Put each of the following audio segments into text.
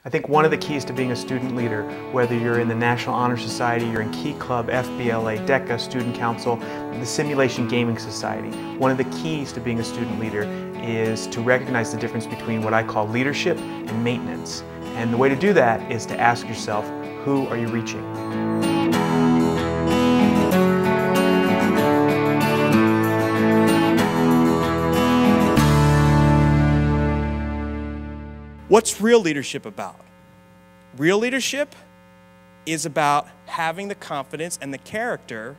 I think one of the keys to being a student leader, whether you're in the National Honor Society, you're in Key Club, FBLA, DECA, Student Council, the Simulation Gaming Society, one of the keys to being a student leader is to recognize the difference between what I call leadership and maintenance. And the way to do that is to ask yourself, who are you reaching? What's real leadership about? Real leadership is about having the confidence and the character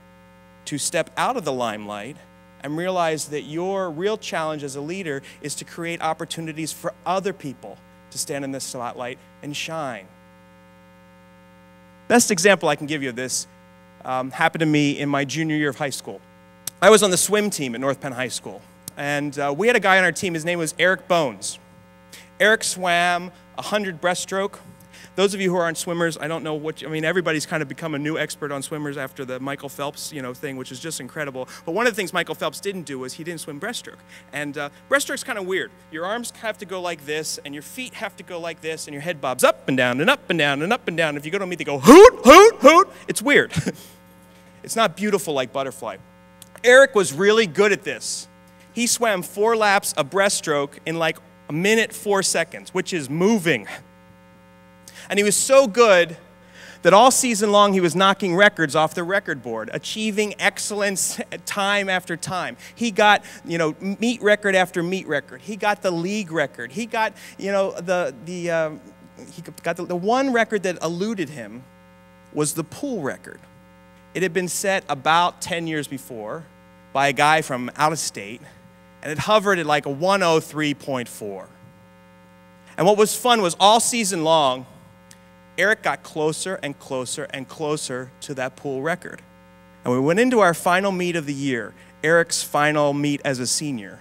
to step out of the limelight and realize that your real challenge as a leader is to create opportunities for other people to stand in the spotlight and shine. Best example I can give you of this happened to me in my junior year of high school. I was on the swim team at North Penn High School, and we had a guy on our team. His name was Eric Bones. Eric swam 100 breaststroke. Those of you who aren't swimmers, I don't know what, everybody's kind of become a new expert on swimmers after the Michael Phelps, thing, which is just incredible. But one of the things Michael Phelps didn't do was he didn't swim breaststroke. And breaststroke's kind of weird. Your arms have to go like this, and your feet have to go like this, and your head bobs up and down and up and down and up and down. If you go to meet, they go hoot, hoot, hoot. It's weird. It's not beautiful like butterfly. Eric was really good at this. He swam 4 laps of breaststroke in like 1 minute 4 seconds, which is moving. And he was so good that all season long he was knocking records off the record board, achieving excellence time after time. He got, meet record after meet record. He got the league record. He got, the one record that eluded him was the pool record. It had been set about 10 years before by a guy from out of state, and it hovered at like a 103.4. And what was fun was all season long, Eric got closer and closer and closer to that pool record. And we went into our final meet of the year, Eric's final meet as a senior.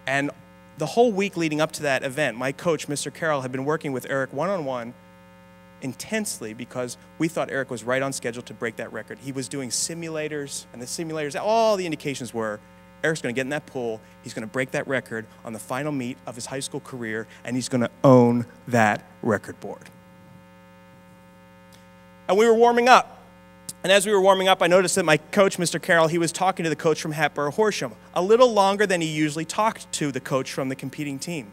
And the whole week leading up to that event, my coach, Mr. Carroll, had been working with Eric one-on-one intensely because we thought Eric was right on schedule to break that record. He was doing simulators, and the simulators, all the indications were Eric's going to get in that pool, he's going to break that record on the final meet of his high school career, and he's going to own that record board. And we were warming up. And as we were warming up, I noticed that my coach, Mr. Carroll, he was talking to the coach from Hatboro Horsham a little longer than he usually talked to the coach from the competing team.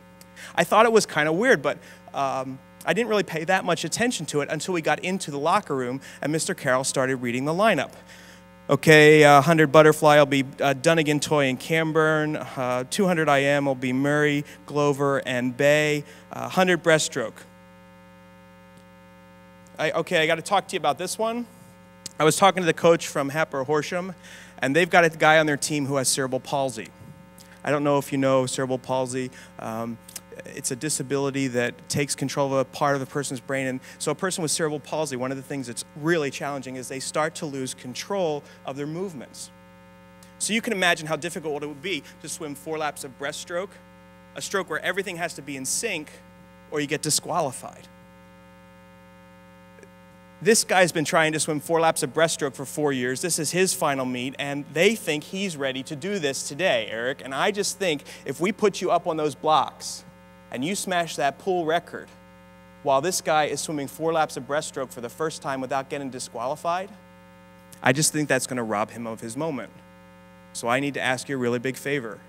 I thought it was kind of weird, but I didn't really pay that much attention to it until we got into the locker room and Mr. Carroll started reading the lineup. Okay, 100 butterfly will be Dunnigan, Toy, and Camburn. 200 IM will be Murray, Glover, and Bay. 100 breaststroke. I got to talk to you about this one. I was talking to the coach from Hatboro Horsham, and they've got a guy on their team who has cerebral palsy. I don't know if you know cerebral palsy. It's a disability that takes control of a part of a person's brain. And so a person with cerebral palsy, one of the things that's really challenging is they start to lose control of their movements. So you can imagine how difficult it would be to swim 4 laps of breaststroke, a stroke where everything has to be in sync, or you get disqualified. This guy's been trying to swim 4 laps of breaststroke for 4 years. This is his final meet, and they think he's ready to do this today, Eric. And I just think if we put you up on those blocks and you smash that pool record while this guy is swimming 4 laps of breaststroke for the first time without getting disqualified, I just think that's going to rob him of his moment. So I need to ask you a really big favor.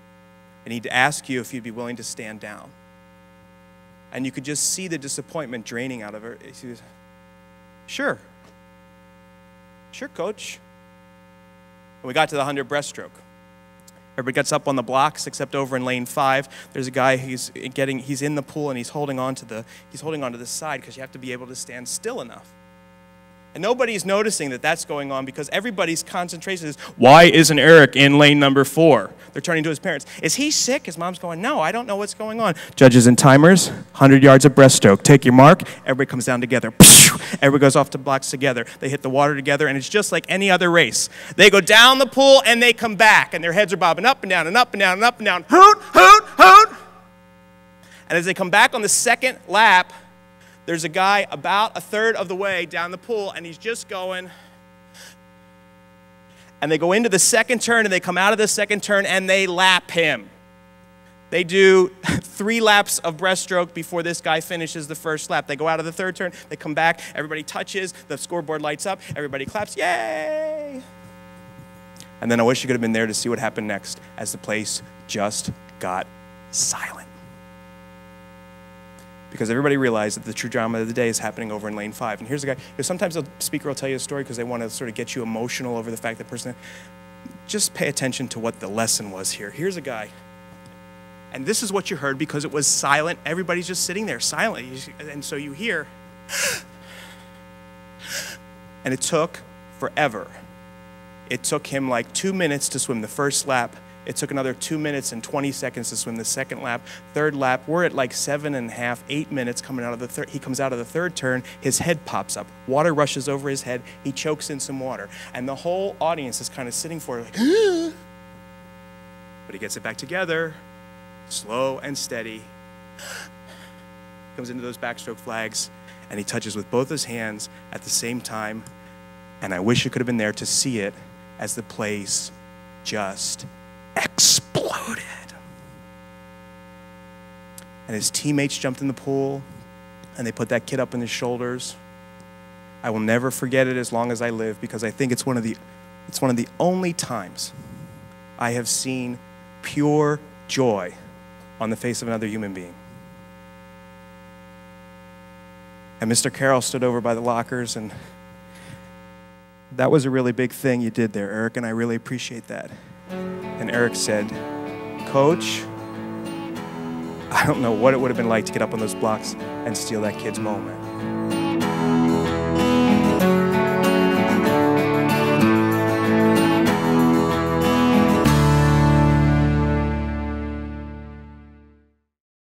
I need to ask you if you'd be willing to stand down. And you could just see the disappointment draining out of her. She was, Sure, coach. And we got to the 100 breaststroke. Everybody gets up on the blocks except over in lane 5. There's a guy he's in the pool and he's holding on to the side because you have to be able to stand still enough. And nobody's noticing that that's going on because everybody's concentration is, why isn't Eric in lane number 4? They're turning to his parents. Is he sick? His mom's going, no, I don't know what's going on. Judges and timers, 100 yards of breaststroke. Take your mark. Everybody comes down together. Everybody goes off the blocks together. They hit the water together, and it's just like any other race. They go down the pool, and they come back, and their heads are bobbing up and down and up and down and up and down. Hoot, hoot, hoot. And as they come back on the second lap, there's a guy about 1/3 of the way down the pool, and he's just going. And they go into the second turn, and they come out of the second turn, and they lap him. They do 3 laps of breaststroke before this guy finishes the first lap. They go out of the third turn, they come back, everybody touches, the scoreboard lights up, everybody claps, yay! And then I wish you could have been there to see what happened next as the place just got silent. Because everybody realized that the true drama of the day is happening over in lane 5. And here's a guy, sometimes a speaker will tell you a story because they want to sort of get you emotional over the fact that person, just pay attention to what the lesson was here. Here's a guy. And this is what you heard because it was silent. Everybody's just sitting there silent. And so you hear, and it took forever. It took him like 2 minutes to swim the first lap. It took another 2 minutes and 20 seconds to swim the second lap. Third lap, we're at like 7.5, 8 minutes coming out of the third. He comes out of the third turn, his head pops up. Water rushes over his head. He chokes in some water. And the whole audience is kind of sitting for it like, but he gets it back together. Slow and steady, comes into those backstroke flags, and he touches with both his hands at the same time. And I wish you could have been there to see it as the place just exploded. And his teammates jumped in the pool, and they put that kid up on his shoulders. I will never forget it as long as I live, because I think it's one of the only times I have seen pure joy on the face of another human being. And Mr. Carroll stood over by the lockers, and that was a really big thing you did there, Eric, and I really appreciate that. And Eric said, Coach, I don't know what it would have been like to get up on those blocks and steal that kid's moment.